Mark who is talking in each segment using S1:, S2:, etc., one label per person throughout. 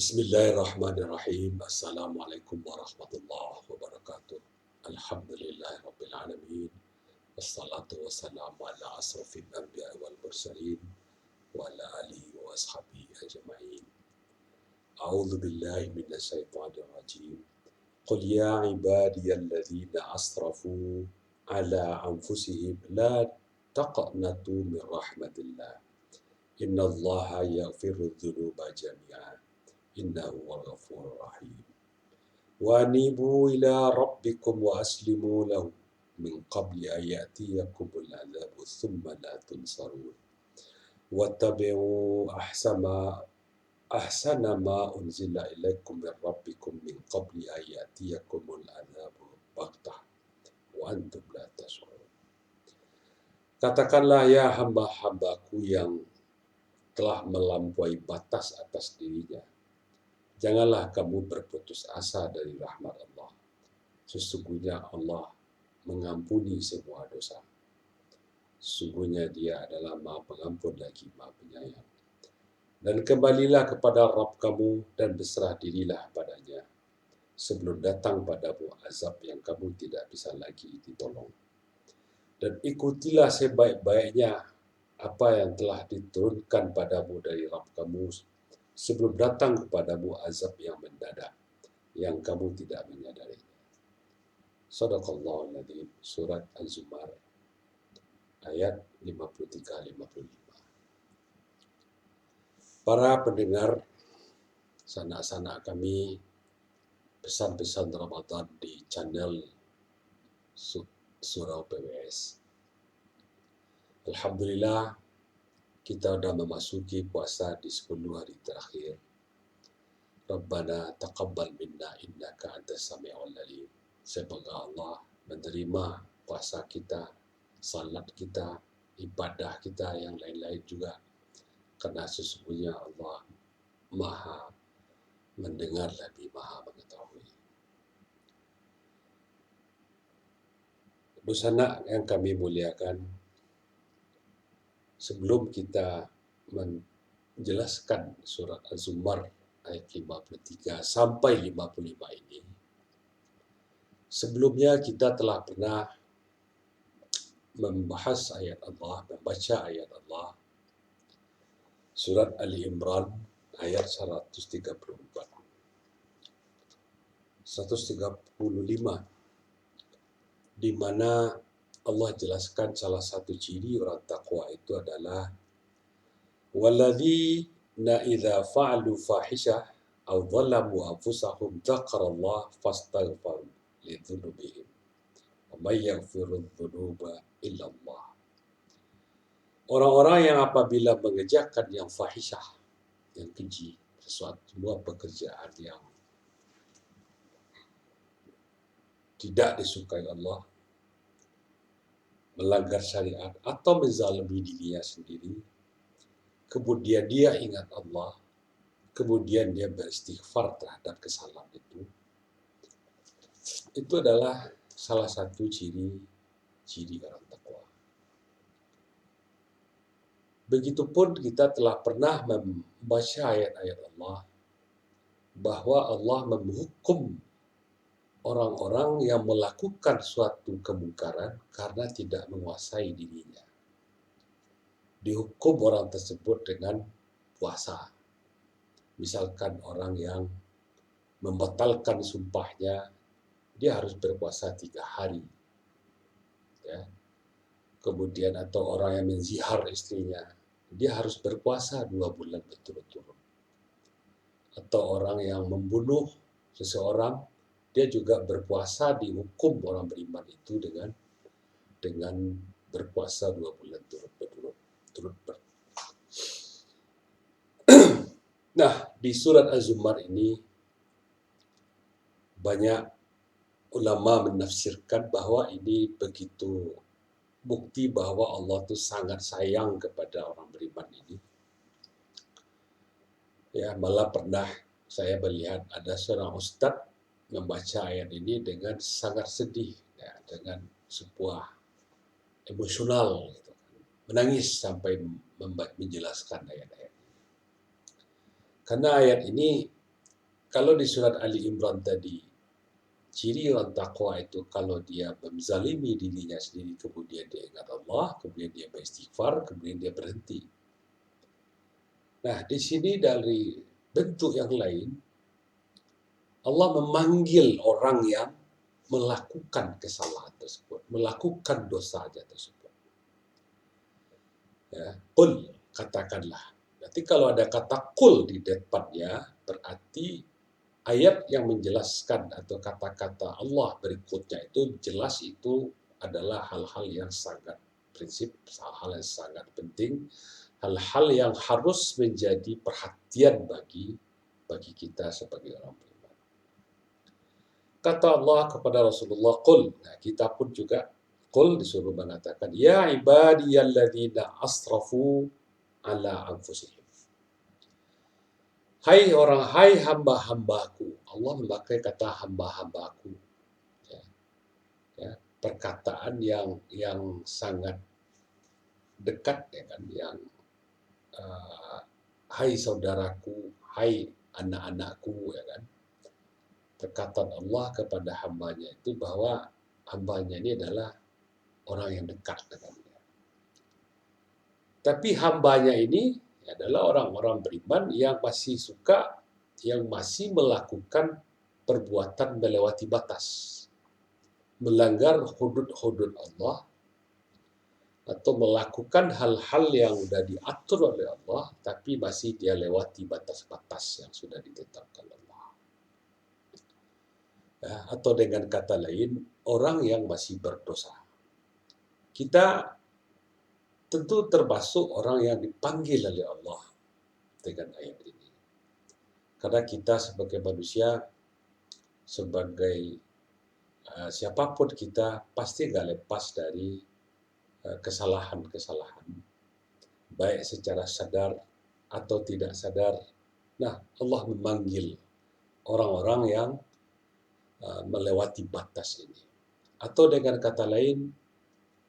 S1: Bismillahirrahmanirrahim. Assalamualaikum warahmatullahi wabarakatuh. Alhamdulillahi rabbil alamin. Wassalatu wassalamu ala asrafil anbiya'i wal mursalin wa ala alihi wa ashabihi ajma'in. A'udzu billahi minasy syaithanir rajim. Qul ya ibadiyalladzina asrafu ala anfusihim la taqnatu min rahmatillah. Innallaha yaghfiru dzunuba jami'an. Innahu huwal ghafurur rahim. Wa anibu ila rabbikum wa aslimu lahu min qabli an ya'tiyakumul adzabu thumma la tunsarun. Wattabi'u ahsana ma unzila ilaikum min rabbikum min qabli an ya'tiyakumul adzabu baghtah wa antum la tash'urun. Katakanlah ya hamba-hambaku yang telah melampaui batas atas dirinya, janganlah kamu berputus asa dari rahmat Allah. Sesungguhnya Allah mengampuni semua dosa. Sesungguhnya Dia adalah Maha Pengampun lagi Maha Penyayang. Dan kembalilah kepada Rabb kamu dan berserah dirilah padanya sebelum datang padamu azab yang kamu tidak bisa lagi ditolong. Dan ikutilah sebaik-baiknya apa yang telah diturunkan padamu dari Rabb kamu sebelum datang kepadamu azab yang mendadak, yang kamu tidak menyadarinya. Shadaqallahul Adzim. Surat Az-Zumar ayat 53-55. Para pendengar sanak-sanak kami, pesan-pesan Ramadan di channel Surau PWS. Alhamdulillah, kita sudah memasuki puasa di 10 hari terakhir. Rabbana taqabbal minna innaka antas sami'ul alim. Semoga Allah menerima puasa kita, salat kita, ibadah kita, yang lain-lain juga. Karena sesungguhnya Allah Maha mendengar lagi Maha mengetahui. Sanak yang kami muliakan, sebelum kita menjelaskan surat Az-Zumar ayat 53 sampai 55 ini, sebelumnya kita telah pernah membahas ayat Allah, membaca ayat Allah, surat Ali Imran ayat 135, di mana Allah jelaskan salah satu ciri orang takwa itu adalah walladzina idza fa'alu fahishah aw dhalamu anfusahum dzakarallaha fastaghfaru lidzunubihim wa may yaghfiru dzunuba illa Allah. Orang-orang yang apabila mengerjakan yang fahishah, yang keji, sesuatu sebuah pekerjaan yang tidak disukai Allah, melanggar syariat atau menzalimi dirinya sendiri, kemudian dia ingat Allah, kemudian dia beristighfar terhadap kesalahan itu adalah salah satu ciri orang takwa. Begitupun kita telah pernah membaca ayat-ayat Allah bahwa Allah menghukum orang-orang yang melakukan suatu kemungkaran karena tidak menguasai dirinya. Dihukum orang tersebut dengan puasa. Misalkan orang yang membatalkan sumpahnya, dia harus berpuasa 3 hari. Ya. Kemudian atau orang yang menzihar istrinya, dia harus berpuasa 2 bulan berturut-turut. Atau orang yang membunuh seseorang, dia juga berpuasa, dihukum orang beriman itu dengan berpuasa 2 bulan turut-turut. Nah, di surat Az-Zumar ini banyak ulama menafsirkan bahwa ini begitu bukti bahwa Allah itu sangat sayang kepada orang beriman ini. Ya, malah pernah saya melihat ada seorang ustadz membaca ayat ini dengan sangat sedih, ya, dengan sebuah emosional, gitu. Menangis sampai menjelaskan ayat-ayat. Karena ayat ini Kalau di surat Ali Imran tadi, ciri orang takwa itu kalau dia menzalimi dirinya sendiri, kemudian dia ingat Allah, kemudian dia beristighfar, kemudian dia berhenti. Nah, di sini dari bentuk yang lain, Allah memanggil orang yang melakukan kesalahan tersebut, melakukan dosa tersebut. Ya, qul, katakanlah. Nanti kalau ada kata qul di depannya, berarti ayat yang menjelaskan atau kata-kata Allah berikutnya itu jelas itu adalah hal-hal yang sangat prinsip, hal-hal yang sangat penting, hal-hal yang harus menjadi perhatian bagi kita sebagai orang beriman. Kata Allah kepada Rasulullah, qul. Nah, kita pun juga qul disuruh mengatakan, ya ibadiyalladzina asrafu ala anfusihim. Hai hamba-hambaku. Allah memakai kata hamba-hambaku. Ya, perkataan yang sangat dekat, ya kan, yang hai saudaraku, hai anak-anakku, ya kan. Perkataan Allah kepada hambanya itu bahwa hambanya ini adalah orang yang dekat dengannya. Tapi hambanya ini adalah orang-orang beriman yang masih suka, yang masih melakukan perbuatan melewati batas, melanggar hudud-hudud Allah, atau melakukan hal-hal yang sudah diatur oleh Allah, tapi masih dia lewati batas-batas yang sudah ditetapkan Allah. Ya, atau dengan kata lain, orang yang masih berdosa. Kita tentu termasuk orang yang dipanggil oleh Allah dengan ayat ini. Karena kita sebagai manusia, sebagai siapapun kita, pasti nggak lepas dari kesalahan-kesalahan, baik secara sadar atau tidak sadar. Nah, Allah memanggil orang-orang yang melewati batas ini. Atau dengan kata lain,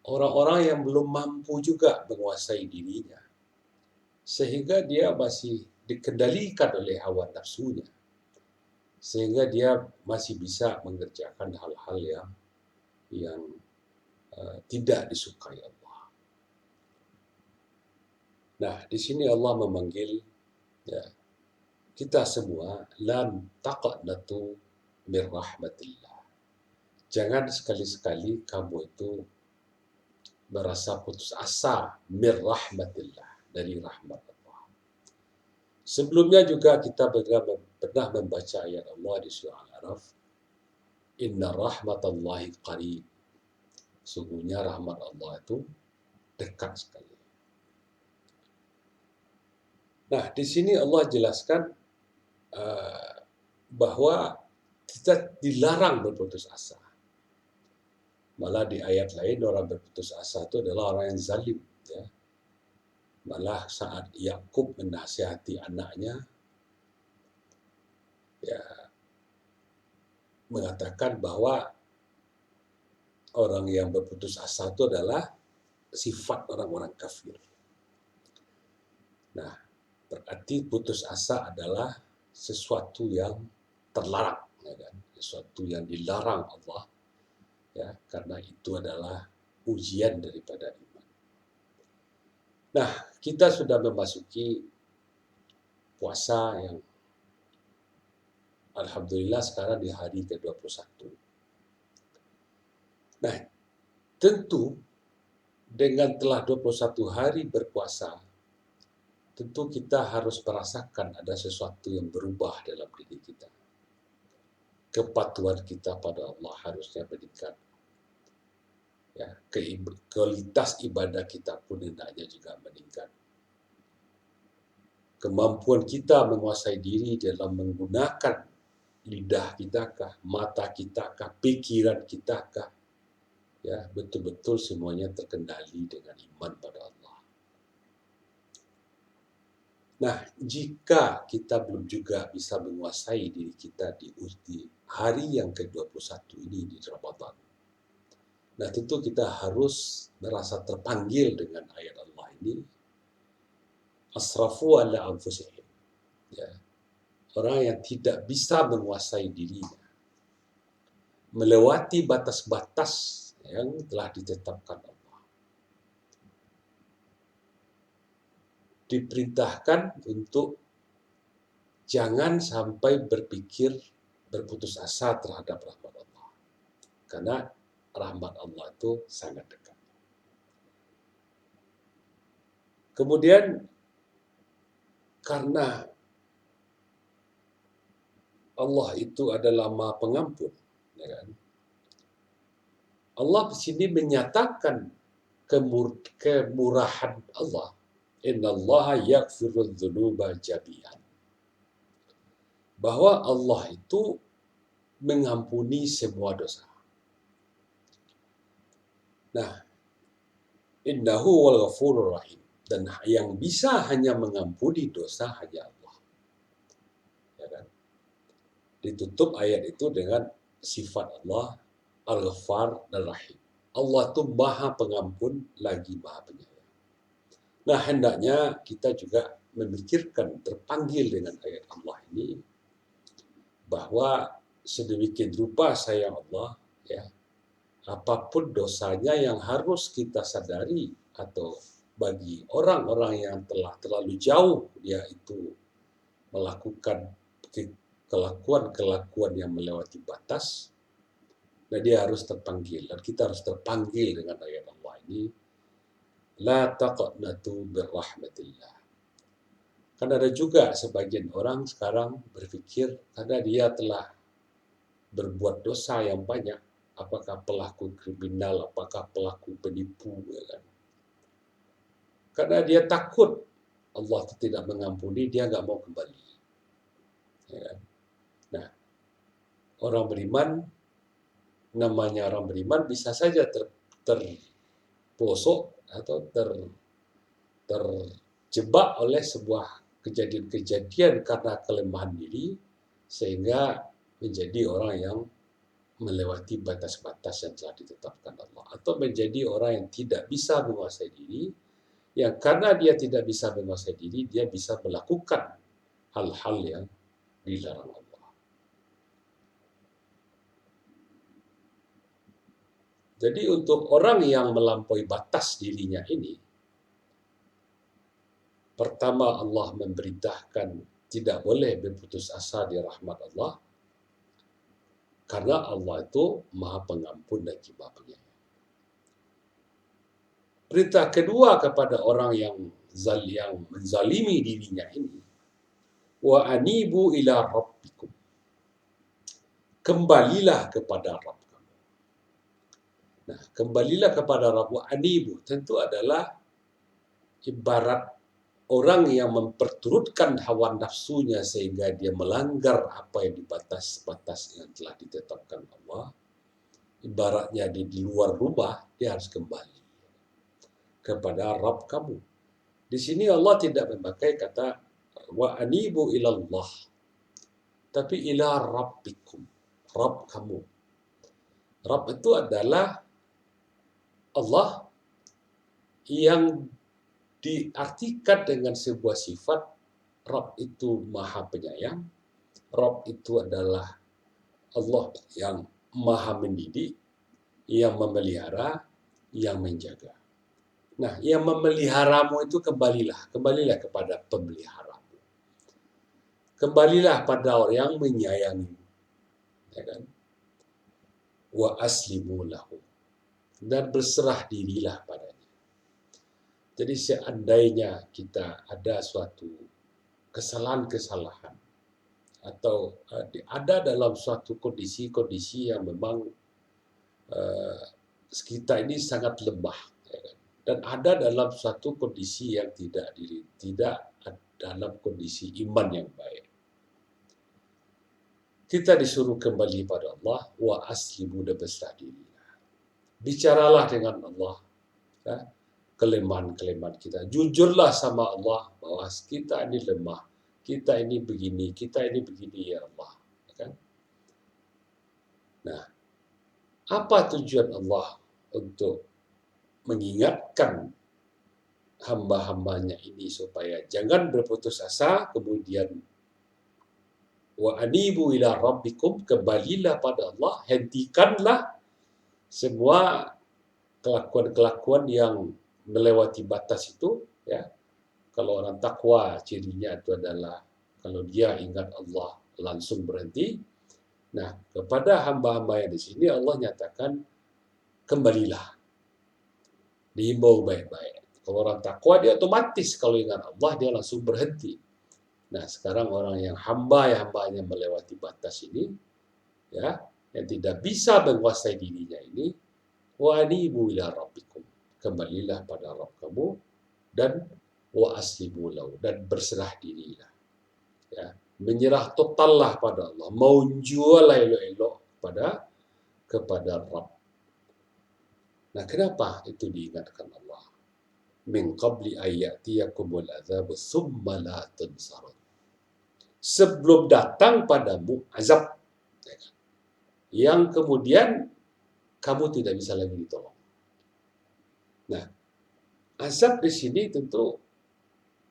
S1: orang-orang yang belum mampu juga menguasai dirinya, sehingga dia masih dikendalikan oleh hawa nafsunya, sehingga dia masih bisa mengerjakan hal-hal yang tidak disukai Allah. Nah, di sini Allah memanggil ya, kita semua, lan taqnatu min rahmatillah. Jangan sekali-sekali kamu itu merasa putus asa min rahmatillah, dari rahmat Allah. Sebelumnya juga kita pernah membaca ayat Allah di surah Al-A'raf, inna rahmatallahi qarib. Sungguhnya rahmat Allah itu dekat sekali. Nah, di sini Allah jelaskan bahwa kita dilarang berputus asa. Malah di ayat lain orang berputus asa itu adalah orang yang zalim. Ya. Malah saat Yakub menasihati anaknya, ya, mengatakan bahwa orang yang berputus asa itu adalah sifat orang-orang kafir. Nah, berarti putus asa adalah sesuatu yang terlarang, ya kan? Sesuatu yang dilarang Allah, ya, karena itu adalah ujian daripada iman. Nah, kita sudah memasuki puasa yang alhamdulillah sekarang di hari ke-21. Nah, tentu dengan telah 21 hari berpuasa, tentu kita harus merasakan ada sesuatu yang berubah dalam diri kita. Kepatuhan kita pada Allah harusnya meningkat. Ya, kualitas ibadah kita pun hendaknya juga meningkat. Kemampuan kita menguasai diri dalam menggunakan lidah kita kah, mata kita kah, pikiran kita kah, ya, betul-betul semuanya terkendali dengan iman pada Allah. Nah, jika kita belum juga bisa menguasai diri kita di hari yang ke-21 ini di Ramadan, nah tentu kita harus merasa terpanggil dengan ayat Allah ini, asrafu ala anfusihim. Ya. orang yang tidak bisa menguasai dirinya, melewati batas-batas yang telah ditetapkan Allah. Diperintahkan untuk jangan sampai berpikir berputus asa terhadap rahmat Allah. Karena rahmat Allah itu sangat dekat. Kemudian karena Allah itu adalah Maha Pengampun, ya kan? Allah di sini menyatakan kemurahan Allah. Innallaha yaghfirudz dzunuba jami'an. Bahwa Allah itu mengampuni semua dosa. Nah, innahu wal ghafurur rahim. Dan yang bisa hanya mengampuni dosa hanya Allah. Ya kan? Ditutup ayat itu dengan sifat Allah Al-Ghaffar dan Rahim. Allah itu Maha Pengampun lagi Maha Penyayang. Nah, hendaknya kita juga memikirkan terpanggil dengan ayat Allah ini bahwa sedemikian rupa sayang Allah, ya, apapun dosanya yang harus kita sadari, atau bagi orang-orang yang telah terlalu jauh dia itu melakukan kelakuan-kelakuan yang melewati batas, dan dia harus terpanggil, dan kita harus terpanggil dengan ayat Allah ini, la taqnatu birrahmatillah. Kan ada juga sebagian orang sekarang berpikir karena dia telah berbuat dosa yang banyak, apakah pelaku kriminal, apakah pelaku penipu, ya kan? Karena dia takut Allah tidak mengampuni, dia nggak mau kembali. Ya kan? Nah, orang beriman, namanya orang beriman bisa saja terpelosok atau terjebak oleh sebuah kejadian-kejadian karena kelemahan diri, sehingga menjadi orang yang melewati batas-batas yang telah ditetapkan Allah, atau menjadi orang yang tidak bisa menguasai diri, yang karena dia tidak bisa menguasai diri, dia bisa melakukan hal-hal yang dilarang Allah. Jadi untuk orang yang melampaui batas dirinya ini, pertama Allah memberitakan tidak boleh berputus asa di rahmat Allah, karena Allah itu Maha Pengampun dan Maha Penyayang. Perintah kedua kepada orang yang menzalimi dirinya ini, wa anibu ila rabbikum. Kembalilah kepada Rabb kamu. Nah, kembalilah kepada Rabb, wa anibu tentu adalah ibarat orang yang memperturutkan hawa nafsunya sehingga dia melanggar apa yang di batas-batas yang telah ditetapkan Allah. Ibaratnya di luar rumah, dia harus kembali kepada Rabb kamu. Di sini Allah tidak memakai kata wa anibu ilallah, tapi ila rabbikum, Rabb kamu. Rabb itu adalah Allah yang diartikan dengan sebuah sifat. Rabb itu Maha Penyayang, Rabb itu adalah Allah yang Maha Mendidik, yang memelihara, yang menjaga. Nah, yang memeliharamu itu kembalilah kepada pemeliharamu. Kembalilah pada orang yang menyayangi, ya kan? Wa aslimu lahu, dan berserah dirilah padanya. Jadi seandainya kita ada suatu kesalahan-kesalahan atau ada dalam suatu kondisi-kondisi yang memang kita ini sangat lemah, ya kan? Dan ada dalam suatu kondisi yang tidak dalam kondisi iman yang baik, kita disuruh kembali pada Allah, wa aslimu, dan berserah diri. Bicaralah dengan Allah, ya, kelemahan-kelemahan kita. Jujurlah sama Allah bahwa kita ini lemah, kita ini begini, ya Allah. Kan? Nah, apa tujuan Allah untuk mengingatkan hamba-hambanya ini supaya jangan berputus asa, kemudian Wa anibu ila rabbikum, kembalilah pada Allah, hentikanlah semua kelakuan-kelakuan yang melewati batas itu, ya. Kalau orang takwa cirinya itu adalah kalau dia ingat Allah langsung berhenti. Nah, kepada hamba-hamba yang di sini Allah nyatakan kembalilah, dihimbau baik-baik. Kalau orang takwa dia otomatis kalau ingat Allah dia langsung berhenti. Nah, sekarang orang yang hambanya melewati batas ini, ya, yang tidak bisa menguasai dirinya ini, wa anibu ila rabbikum, kembalilah pada Rabb kamu, dan wa aslimu lahu, dan berserah dirilah, ya, menyerah totallah pada Allah, mau jual elok-elok kepada Rabb. Nah, kenapa itu diingatkan Allah? Min qabli ayyatiyakumul adzabu tsumma la tunsarun. Sebelum datang padamu azab, yang kemudian kamu tidak bisa lagi ditolong. Nah, azab di sini tentu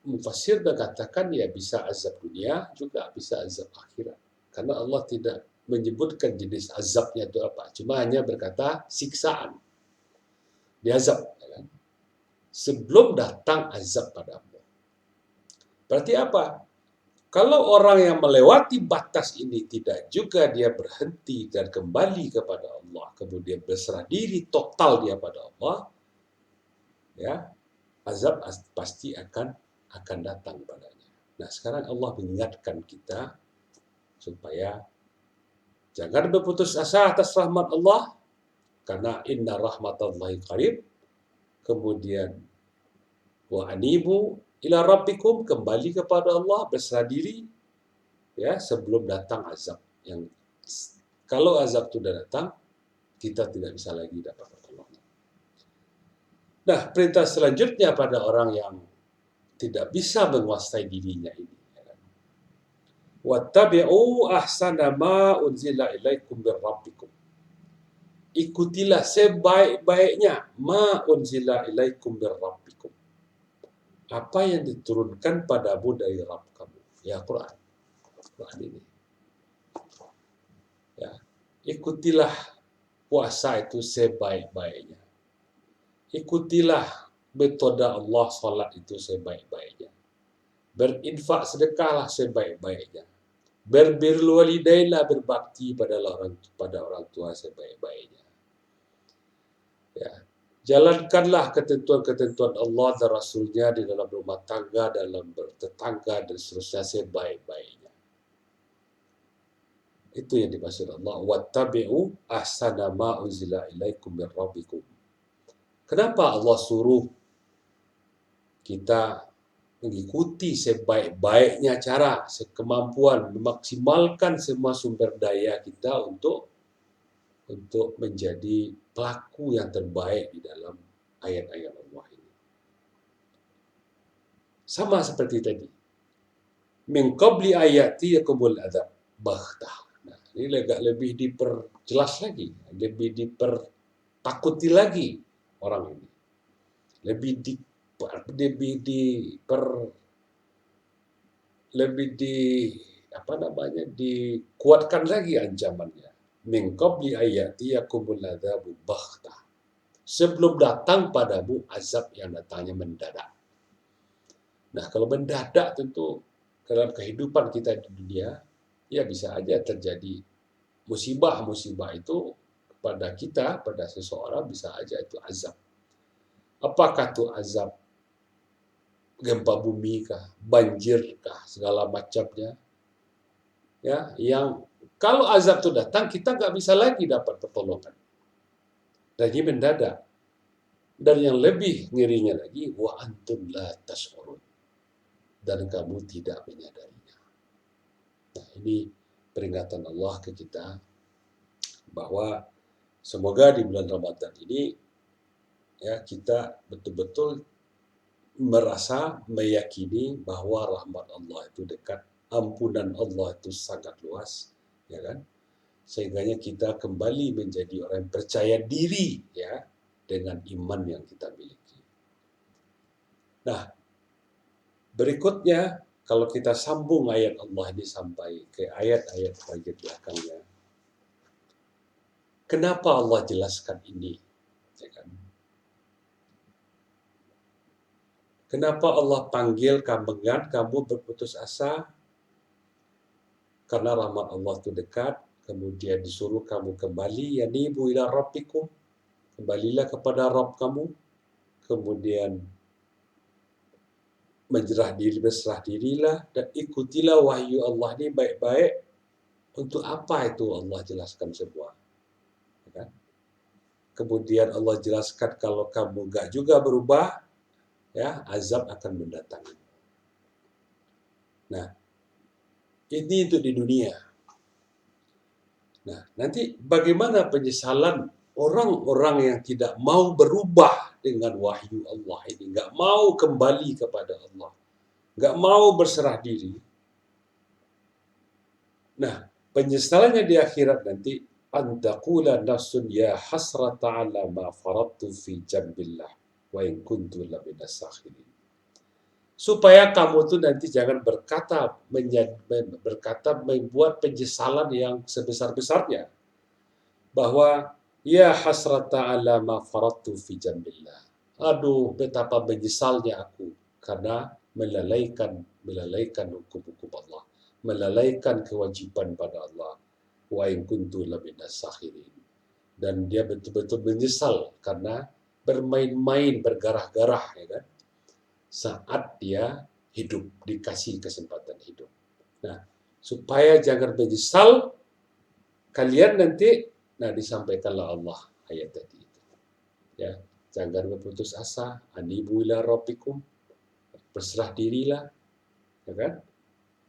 S1: mufassir berkatakan ya bisa azab dunia, juga bisa azab akhirat. Karena Allah tidak menyebutkan jenis azabnya itu apa, cuma hanya berkata siksaan, diazab, ya kan? Sebelum datang azab padamu. Berarti apa? Kalau orang yang melewati batas ini tidak juga dia berhenti dan kembali kepada Allah, kemudian berserah diri total dia pada Allah, ya, azab pasti akan datang padanya. Nah, sekarang Allah mengingatkan kita supaya jangan berputus asa atas rahmat Allah, karena inna rahmatallahi qarib. Kemudian wa anibu ila rabbikum, kembali kepada Allah, berserah diri, ya, sebelum datang azab. Yang kalau azab itu sudah datang, kita tidak bisa lagi dapat pertolongan. Nah, perintah selanjutnya pada orang yang tidak bisa menguasai dirinya ini, wattabi'u ahsana ma unzila ilaikum bir rabbikum. Ikutilah sebaik-baiknya ma unzila ilaikum bir rabbikum, apa yang diturunkan padamu dari Rabb kamu, ya Quran ini. Ya, ikutilah puasa itu sebaik-baiknya. Ikutilah metode Allah salat itu sebaik-baiknya. Berinfak sedekahlah sebaik-baiknya. Berbirrul walidainlah, berbakti pada orang tua sebaik-baiknya. Ya, jalankanlah ketentuan-ketentuan Allah dan Rasulnya di dalam rumah tangga, dalam bertetangga, dan seterusnya sebaik-baiknya. Itu yang dimaksud Allah. Wattabi'u ahsana ma unzila ilaikum min rabbikum. Kenapa Allah suruh kita mengikuti sebaik-baiknya cara, sekemampuan, memaksimalkan semua sumber daya kita untuk menjadi pelaku yang terbaik di dalam ayat-ayat Allah ini. Sama seperti tadi. Min qabli ayati yakumul adzab baghtah. Nah, ini agak lebih diperjelas lagi, lebih dipertakuti lagi orang ini. Dikuatkan lagi ancamannya. Min qabli ayati yakumul adzabu baghtah. Sebelum datang padamu azab yang datangnya mendadak. Nah, kalau mendadak tentu dalam kehidupan kita di dunia, ya bisa aja terjadi musibah-musibah itu pada kita, pada seseorang, bisa aja itu azab. Apakah itu azab gempa bumi kah, banjir kah, segala macamnya. Ya, yang kalau azab itu datang, kita nggak bisa lagi dapat pertolongan. Dan ini mendadak. Dan yang lebih ngerinya lagi, wa antum la tash'urun. Dan kamu tidak menyadarinya. Nah, ini peringatan Allah ke kita bahwa semoga di bulan Ramadan ini, ya, kita betul-betul merasa, meyakini bahwa rahmat Allah itu dekat, ampunan Allah itu sangat luas, ya kan? Sehingganya kita kembali menjadi orang yang percaya diri, ya, dengan iman yang kita miliki. Nah, berikutnya Kalau kita sambung ayat Allah ini sampai ke ayat-ayat bagian belakangnya, kenapa Allah jelaskan ini? Ya kan? Kenapa Allah panggil kamu berputus asa? Karena rahmat Allah itu dekat, kemudian disuruh kamu kembali, yanibu ila rabbikum, kembalilah kepada Rabb kamu, kemudian berserah dirilah, dan ikutilah wahyu Allah ini baik-baik. Untuk apa itu Allah jelaskan semua? Ya kan? Kemudian Allah jelaskan kalau kamu gak juga berubah, ya azab akan mendatangi. Nah, ini untuk di dunia. Nah, nanti bagaimana penyesalan orang-orang yang tidak mau berubah dengan wahyu Allah ini, nggak mau kembali kepada Allah, nggak mau berserah diri. Nah, penyesalannya di akhirat nanti, antaqula nafsun ya hasrata ala ma faradtu fi jambillah wa in kuntu laminas sakhirin. Supaya kamu tuh nanti jangan membuat penyesalan yang sebesar-besarnya, bahwa ya hasrata ala ma faradtu fi jambillah. Aduh, betapa menyesalnya aku karena melalaikan hukum-hukum Allah, melalaikan kewajiban pada Allah. Wa in kuntu laminas sakhirin. Dan dia betul-betul menyesal karena bermain-main, bergarah-garah, ya kan? Saat dia hidup, dikasih kesempatan hidup. Nah, supaya jangan menyesal, kalian nanti, nah disampaikanlah Allah ayat tadi itu. Ya, jangan berputus asa, anibu ila rabbikum, berserah dirilah, ya kan?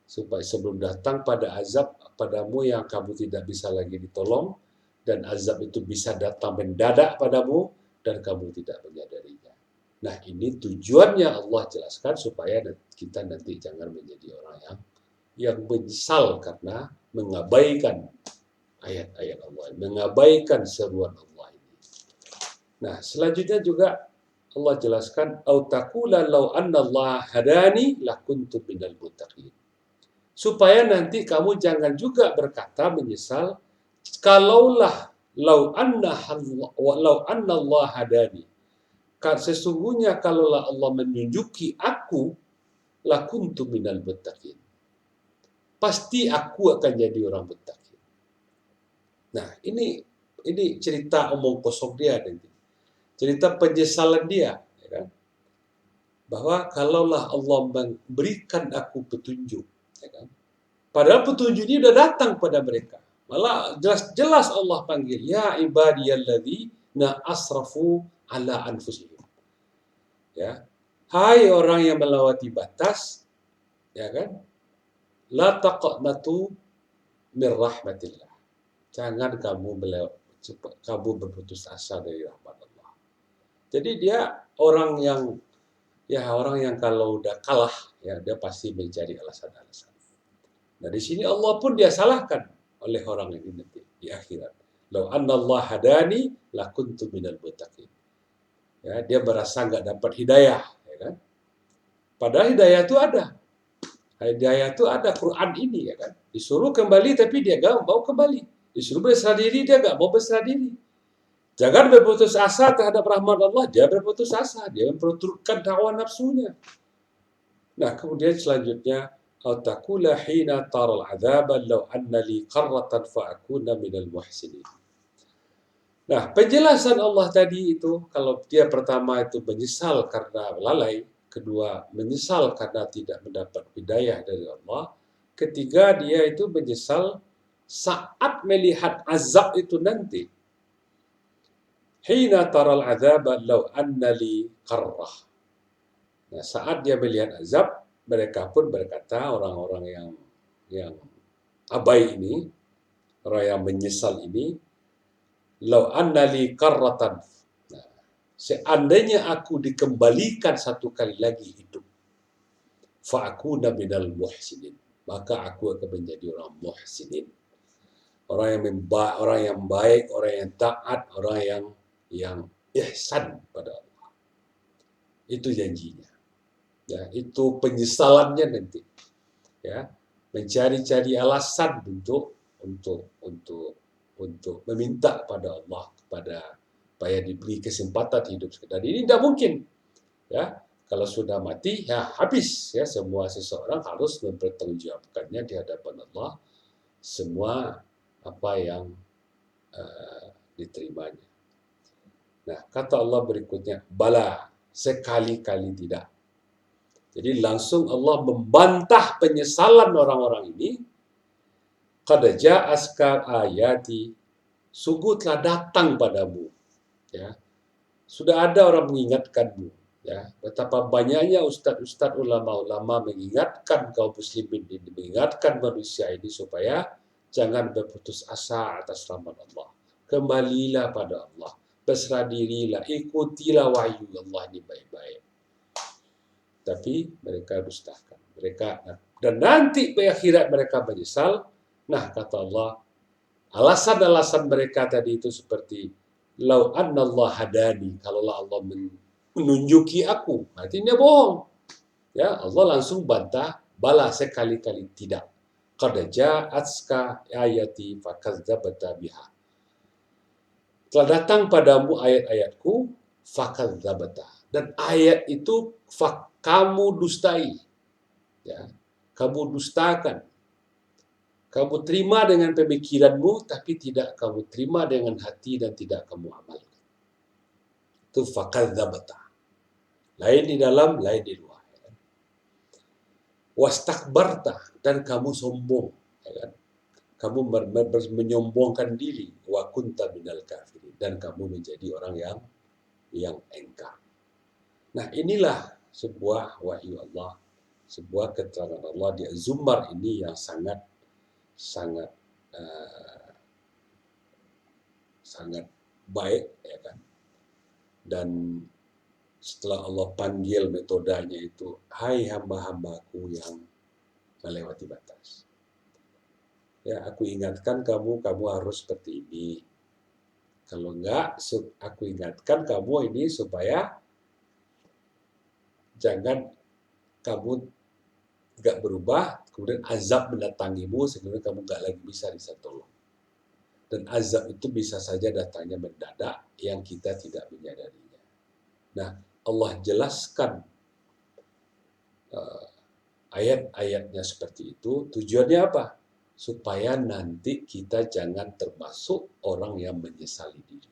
S1: Supaya sebelum datang pada azab padamu yang kamu tidak bisa lagi ditolong, dan azab itu bisa datang mendadak padamu dan kamu tidak menyadarinya. Nah, ini tujuannya Allah jelaskan supaya kita nanti jangan menjadi orang yang menyesal karena mengabaikan ayat-ayat Allah, mengabaikan seruan Allah ini. Nah, selanjutnya juga Allah jelaskan, "Au taqula law anna Allah hadani lakuntu minal muttaqin." Supaya nanti kamu jangan juga berkata menyesal, kalaulah law anna Allah hadani. Sesungguhnya kalaulah Allah menunjuki aku, lakuntu minal muttaqin. Pasti aku akan jadi orang muttaqin. Nah, ini cerita omong kosong dia nanti. Cerita penyesalan dia, ya kan? Bahwa kalaulah Allah memberikan aku petunjuk, ya kan? Padahal petunjuk ini sudah datang pada mereka. Malah jelas-jelas Allah panggil, ya ibadiyalladzina asrafu ala anfusihim. Ya. Hai orang yang melewati batas, ya kan? La taqnatu min rahmatillah. Jangan kamu berputus asa dari rahmat Allah. Jadi dia orang yang kalau udah kalah, ya dia pasti mencari alasan-alasan. Nah, di sini Allah pun dia salahkan oleh orang ini nanti di akhirat. Lau anna Allah hadani lakuntu minal muttaqin. Ya, dia merasa nggak dapat hidayah, ya kan? Padahal hidayah itu ada. Hidayah itu ada, Quran ini, ya kan? Disuruh kembali tapi dia nggak mau kembali. Disuruh berserah diri, dia nggak mau berserah diri. Jangan berputus asa terhadap rahmat Allah, dia berputus asa, dia memperturutkan hawa nafsunya. Nah, kemudian selanjutnya, Al-taqula hina taral azaba law anna li qarratan fa akuna minal muhsinin. Nah, penjelasan Allah tadi itu, kalau dia pertama itu menyesal karena lalai, kedua menyesal karena tidak mendapat hidayah dari Allah, ketiga dia itu menyesal saat melihat azab itu nanti. Hina taral azaba law anna li qarrah. Nah, saat dia melihat azab, mereka pun berkata, orang-orang yang abai ini, orang yang menyesal ini, lau anna li karratan. Nah, seandainya aku dikembalikan satu kali lagi hidup, fa akuna minal muhsinin, maka aku akan menjadi orang muhsinin. Orang yang baik, orang yang taat, orang yang ihsan pada Allah. Itu janjinya. Ya, itu penyesalannya nanti. Ya, mencari-cari alasan untuk meminta pada Allah kepada supaya diberi kesempatan hidup sekali. Dan ini tidak mungkin. Ya, kalau sudah mati, ya habis. Ya, semua seseorang harus mempertanggungjawabkannya di hadapan Allah semua apa yang diterimanya. Nah, kata Allah berikutnya, bala, sekali-kali tidak. Jadi langsung Allah membantah penyesalan orang-orang ini. Qad ja'aska ayati, sungguh telah datang padamu. Ya, sudah ada orang mengingatkanmu. Ya, betapa banyaknya ustaz-ustaz ulama-ulama mengingatkan kaum muslimin ini, mengingatkan manusia ini supaya jangan berputus asa atas rahmat Allah. Kembalilah pada Allah. Berserah dirilah, ikutilah wahyu Allah ini baik-baik. Tapi mereka dustakan. Dan nanti di akhirat mereka menyesal. Nah, kata Allah, alasan-alasan mereka tadi itu seperti lau anna Allah hadani, kalaulah Allah menunjuki aku, artinya bohong. Ya, Allah langsung bantah, bala sekali-kali tidak. Qad ja'atska ayati fakadzdzabta biha. Telah datang padamu ayat-ayatku, fakadzdzabta. Dan ayat itu kamu dustai. Ya, kamu dustakan. Kamu terima dengan pemikiranmu, tapi tidak kamu terima dengan hati dan tidak kamu amalkan. Itu fakadzdzabta. Lain di dalam, lain di luar. Wastakbarta, dan kamu sombong. Ya kan? Kamu menyombongkan diri. Wa kunta minal kafirin, dan kamu menjadi orang yang engkar. Nah, inilah sebuah wahyu Allah, sebuah keterangan Allah di Az-Zumar ini yang sangat baik, ya kan. Dan setelah Allah panggil metodenya itu, hai hamba-hambaku yang melewati batas. Ya, aku ingatkan kamu harus seperti ini. Kalau enggak, aku ingatkan kamu ini supaya jangan kamu enggak berubah, kemudian azab mendatangimu, sehingga kamu enggak lagi bisa ditolong. Dan azab itu bisa saja datangnya mendadak, yang kita tidak menyadarinya. Nah, Allah jelaskan ayat-ayatnya seperti itu. Tujuannya apa? Supaya nanti kita jangan termasuk orang yang menyesali diri.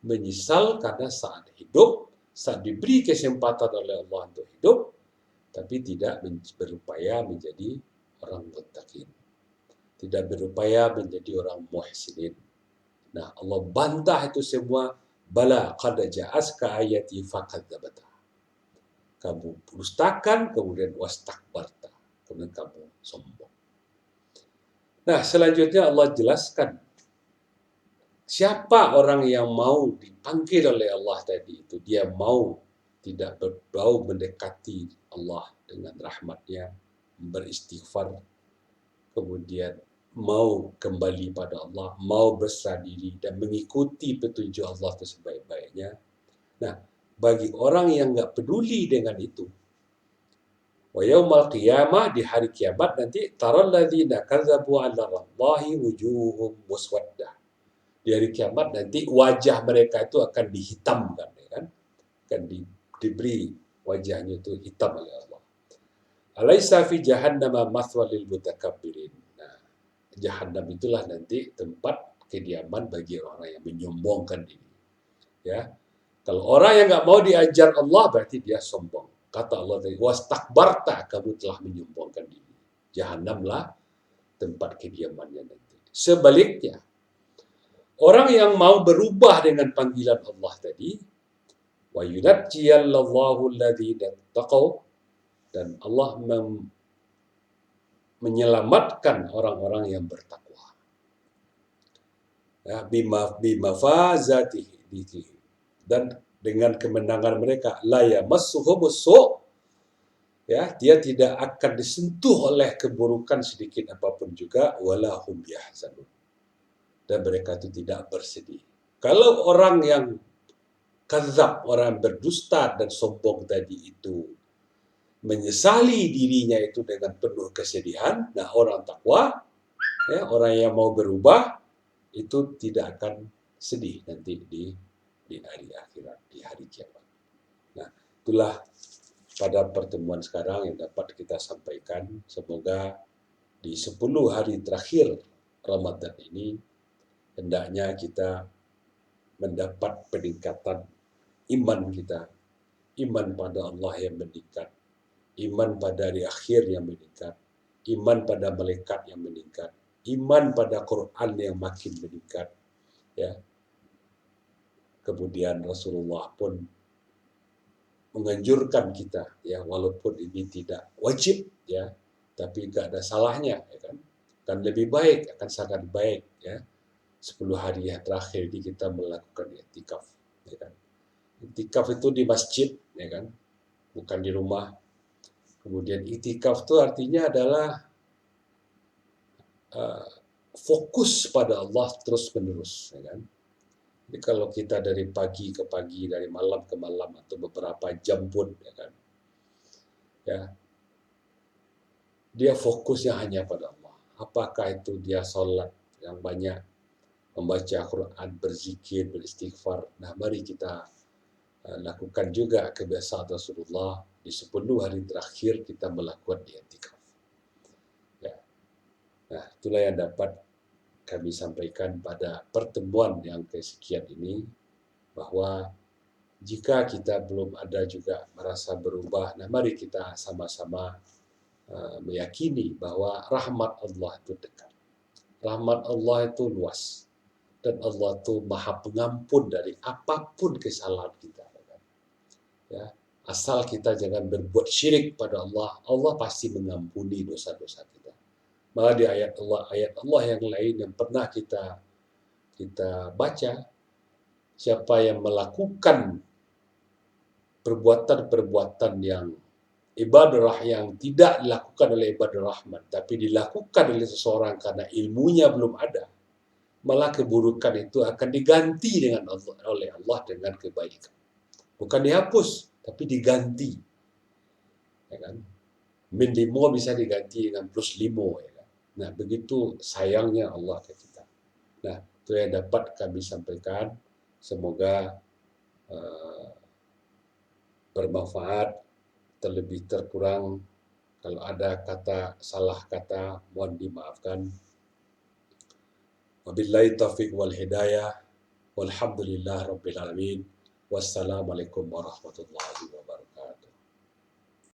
S1: Menyesal karena saat hidup, saat diberi kesempatan oleh Allah untuk hidup, tapi tidak berupaya menjadi orang muttaqin. Tidak berupaya menjadi orang muhsinin. Nah, Allah bantah itu semua. Bala qad ja'aska ayati fakadzdzabta. Kamu dustakan, kemudian wastakbarta, kemudian kamu sombong. Nah, selanjutnya Allah jelaskan siapa orang yang mau dipanggil oleh Allah tadi itu. Dia mau tidak berbau mendekati Allah dengan rahmatnya, beristighfar, kemudian mau kembali pada Allah, mau berserah diri dan mengikuti petunjuk Allah itu sebaik-baiknya. Nah, bagi orang yang enggak peduli dengan itu, wa yaumal qiyamah, di hari kiamat nanti, taral ladzina kadzabu 'ala Allahi wujuhum muswaddah. Di hari kiamat nanti wajah mereka itu akan dihitamkan, ya kan? Akan diberi wajahnya itu hitam oleh Allah. Alaisa fi jahannama mathwal lil mutakabbirin. Nah, Jahannam itulah nanti tempat kediaman bagi orang yang menyombongkan diri. Ya, kalau orang yang enggak mau diajar Allah, berarti dia sombong. Kata Allah tadi, wastakbarta, kamu telah menyombongkan diri. Jahannamlah tempat kediamannya nanti. Sebaliknya, orang yang mau berubah dengan panggilan Allah tadi, wa yunajjiyallahu alladhina taqaw, dan Allah menyelamatkan orang-orang yang bertakwa. Ya, bimafazatihi, dan dengan kemenangan mereka, la yamassuhumus su', ya, dia tidak akan disentuh oleh keburukan sedikit apapun juga, wala hum yahzanun, dan mereka itu tidak bersedih. Kalau orang yang kadzab, orang berdusta dan sombong tadi itu menyesali dirinya itu dengan penuh kesedihan. Nah, orang takwa, ya, orang yang mau berubah itu tidak akan sedih nanti di hari akhirat, di hari kiamat. Nah, itulah pada pertemuan sekarang yang dapat kita sampaikan. Semoga di 10 hari terakhir Ramadan ini hendaknya kita mendapat peningkatan iman kita, iman pada Allah yang meningkat, iman pada hari akhir yang meningkat, iman pada malaikat yang meningkat, iman pada Quran yang makin meningkat, ya. Kemudian Rasulullah pun menganjurkan kita, ya, walaupun ini tidak wajib, ya, tapi enggak ada salahnya, ya kan? Dan lebih baik, akan sangat baik, ya, 10 hari yang terakhir ini kita melakukan i'tikaf, ya kan? I'tikaf itu di masjid, ya kan? Bukan di rumah. Kemudian i'tikaf itu artinya adalah fokus pada Allah terus-menerus, ya kan? Jadi kalau kita dari pagi ke pagi, dari malam ke malam, atau beberapa jam pun, ya kan, ya, dia fokusnya hanya pada Allah. Apakah itu dia solat yang banyak, membaca Quran, berzikir, beristighfar. Nah, mari kita lakukan juga kebiasaan Rasulullah di 10 hari terakhir kita melakukan i'tikaf. Ya. Nah, itulah yang dapat kami sampaikan pada pertemuan yang kesekian ini, bahwa jika kita belum ada juga merasa berubah, nah mari kita sama-sama meyakini bahwa rahmat Allah itu dekat. Rahmat Allah itu luas. Dan Allah itu maha pengampun dari apapun kesalahan kita. Ya, asal kita jangan berbuat syirik pada Allah, Allah pasti mengampuni dosa-dosa kita. Malah di ayat Allah yang lain yang pernah kita baca, siapa yang melakukan perbuatan-perbuatan yang ibadah yang tidak dilakukan oleh ibadah rahman, tapi dilakukan oleh seseorang karena ilmunya belum ada, malah keburukan itu akan diganti oleh Allah dengan kebaikan. Bukan dihapus, tapi diganti. Ya kan? Min 5 bisa diganti dengan plus 5. Ya kan? Nah, begitu sayangnya Allah ke kita. Nah, itu yang dapat kami sampaikan. Semoga bermanfaat. Terlebih terkurang kalau ada salah kata, mohon dimaafkan. Wabillahi taufiq wal hidayah. Walhamdulillah rabbil alamin. Wassalamualaikum warahmatullahi wabarakatuh.